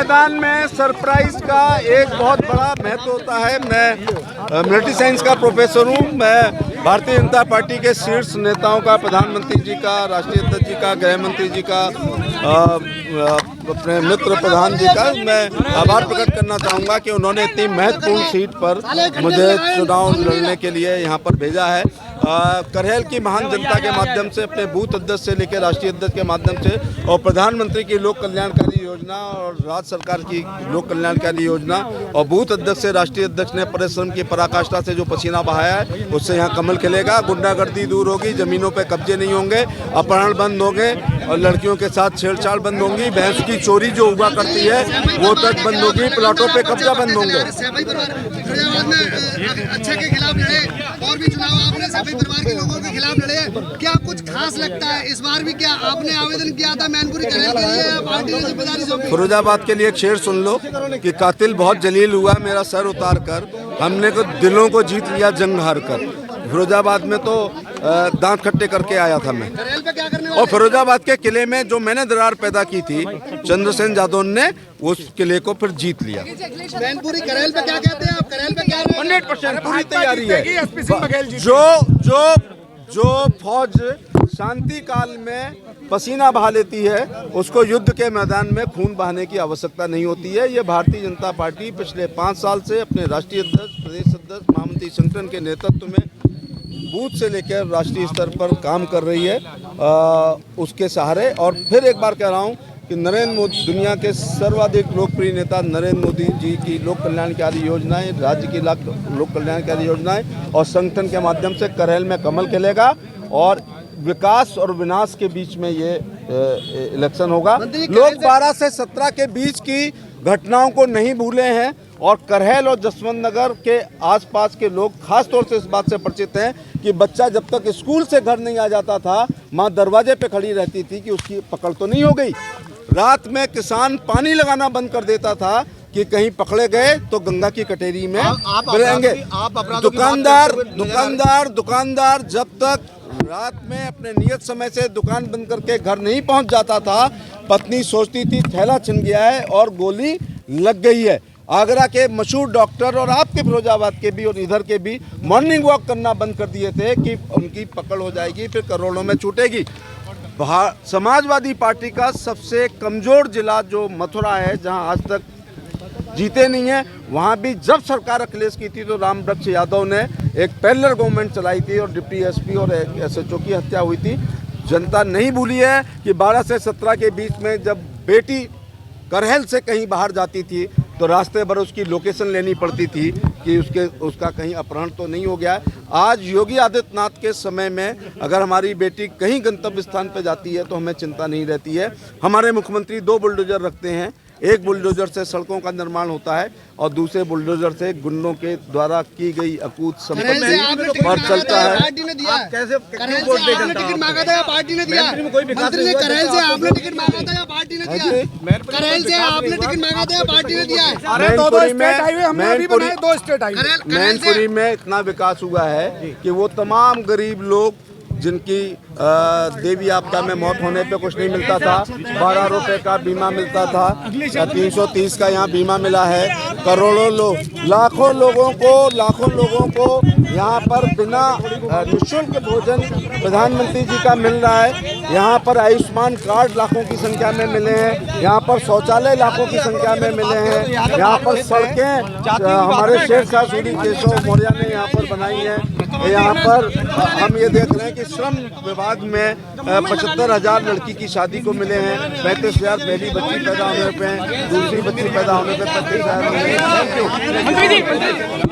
मैदान में सरप्राइज का एक बहुत बड़ा महत्व होता है। मैं मिलिट्री साइंस का प्रोफेसर हूँ। मैं भारतीय जनता पार्टी के शीर्ष नेताओं का, प्रधानमंत्री जी का, राष्ट्रीय अध्यक्ष जी का, गृह मंत्री जी का, अपने मित्र प्रधान जी का मैं आभार प्रकट करना चाहूँगा कि उन्होंने इतनी महत्वपूर्ण सीट पर मुझे चुनाव लड़ने के लिए यहाँ पर भेजा है। करहल की महान जनता के माध्यम से, अपने बूथ अध्यक्ष से लेकर राष्ट्रीय अध्यक्ष के माध्यम से, और प्रधानमंत्री की लोक कल्याणकारी योजना और राज्य सरकार की लोक कल्याणकारी योजना और बूथ अध्यक्ष से राष्ट्रीय अध्यक्ष ने परिश्रम की पराकाष्ठा से जो पसीना बहाया है, उससे यहाँ कमल खिलेगा। गुंडागर्दी दूर होगी, जमीनों पर कब्जे नहीं होंगे, अपहरण बंद होंगे और लड़कियों के साथ छेड़छाड़ बंद होंगी। भैंस की चोरी जो हुआ करती है वो तक बंद होगी, प्लाटों पे कब्जा बंद होंगे। अच्छे के खिलाफ लड़े और भी चुनाव आपने सभी परिवार के लोगों के खिलाफ लड़े, क्या कुछ खास लगता है इस बार भी? क्या आपने आवेदन किया था मैनपुरी करहल के लिए, पार्टी ने जिम्मेदारी सौंपी? फिरोजाबाद के लिए एक शेर सुन लो कि कातिल बहुत जलील हुआ मेरा सर उतार कर, हमने को दिलों को जीत लिया जंग हार कर। फिरोजाबाद में तो दांत खट्टे करके आया था मैं। और फिरोजाबाद के किले में जो मैंने दरार पैदा की थी, चंद्रसेन जादव ने उस किले को फिर जीत लिया। मैनपुरी करहल पे क्या कहते हैं आप? करहल पे क्या 100% पूरी तैयारी है। जो फौज शांति काल में पसीना बहा लेती है, उसको युद्ध के मैदान में खून बहाने की आवश्यकता नहीं होती है। ये भारतीय जनता पार्टी पिछले 5 साल से अपने राष्ट्रीय अध्यक्ष, प्रदेश अध्यक्ष, महामंत्री संगठन के नेतृत्व में बूथ से लेकर राष्ट्रीय स्तर पर काम कर रही है, उसके सहारे। और फिर एक बार कह रहा हूँ कि नरेंद्र मोदी, दुनिया के सर्वाधिक लोकप्रिय नेता नरेंद्र मोदी जी की लोक कल्याणकारी योजनाएं, राज्य की लोक कल्याणकारी योजनाएं और संगठन के माध्यम से करहल में कमल खिलेगा और विकास और विनाश के बीच में ये इलेक्शन होगा। लोग 12 से 17 के बीच की घटनाओं को नहीं भूले हैं और करहल और जसवंत नगर के आसपास के लोग खास तौर से इस बात से परिचित हैं कि बच्चा जब तक स्कूल से घर नहीं आ जाता था, माँ दरवाजे पे खड़ी रहती थी कि उसकी पकड़ तो नहीं हो गई। रात में किसान पानी लगाना बंद कर देता था कि कहीं पकड़े गए तो गंगा की कटेरी में रहेंगे। दुकानदार जब तक रात में अपने नियत समय से दुकान बंद करके घर नहीं पहुंच जाता था, पत्नी सोचती थी थैला छिन गया है और गोली लग गई है। आगरा के मशहूर डॉक्टर और आपके फिरोजाबाद के भी और इधर के भी मॉर्निंग वॉक करना बंद कर दिए थे कि उनकी पकड़ हो जाएगी, फिर करोड़ों में छूटेगी। समाजवादी पार्टी का सबसे कमजोर जिला जो मथुरा है, जहां आज तक जीते नहीं है, वहां भी जब सरकार अखिलेश की थी तो रामवृक्ष यादव ने एक पैरेलल गवर्नमेंट चलाई थी और डिप्टी एसपी और एसएचओ की हत्या हुई थी। जनता नहीं भूली है कि 12 से 17 के बीच में जब बेटी करहल से कहीं बाहर जाती थी तो रास्ते भर उसकी लोकेशन लेनी पड़ती थी कि उसका कहीं अपहरण तो नहीं हो गया। आज योगी आदित्यनाथ के समय में अगर हमारी बेटी कहीं गंतव्य स्थान पर जाती है तो हमें चिंता नहीं रहती है। हमारे मुख्यमंत्री 2 बुलडोजर रखते हैं, एक बुलडोजर से सड़कों का निर्माण होता है और दूसरे बुलडोजर से गुंडों के द्वारा की गई अकूत संपत्ति पर चलता है। कैसे वोट दे जनता? टिकट मांगा था या पार्टी ने दिया? मंत्री ने करहल से आपने टिकट मांगा था या पार्टी ने दिया? करहल से आपने टिकट मांगा था या पार्टी ने दिया? मैनपुरी में इतना विकास हुआ है कि वो तमाम गरीब लोग जिनकी देवी आपदा में मौत होने पे कुछ नहीं मिलता था, 12 रुपए का बीमा मिलता था, 330 का यहाँ बीमा मिला है। करोड़ों लोग, लाखों लोगों को यहाँ पर बिना निःशुल्क भोजन प्रधानमंत्री जी का मिल रहा है। यहाँ पर आयुष्मान कार्ड लाखों की संख्या में मिले हैं, यहाँ पर शौचालय लाखों की संख्या में मिले हैं, यहाँ पर सड़कें हमारे शेरशाह सूरी केशव मौर्य ने यहाँ पर बनाई हैं। यहाँ पर हम ये देख रहे हैं कि श्रम विभाग में 75,000 लड़की की शादी को मिले हैं, 35,000 पहली बच्ची पैदा होने पे, दूसरी बच्ची पैदा होने पे 35,000।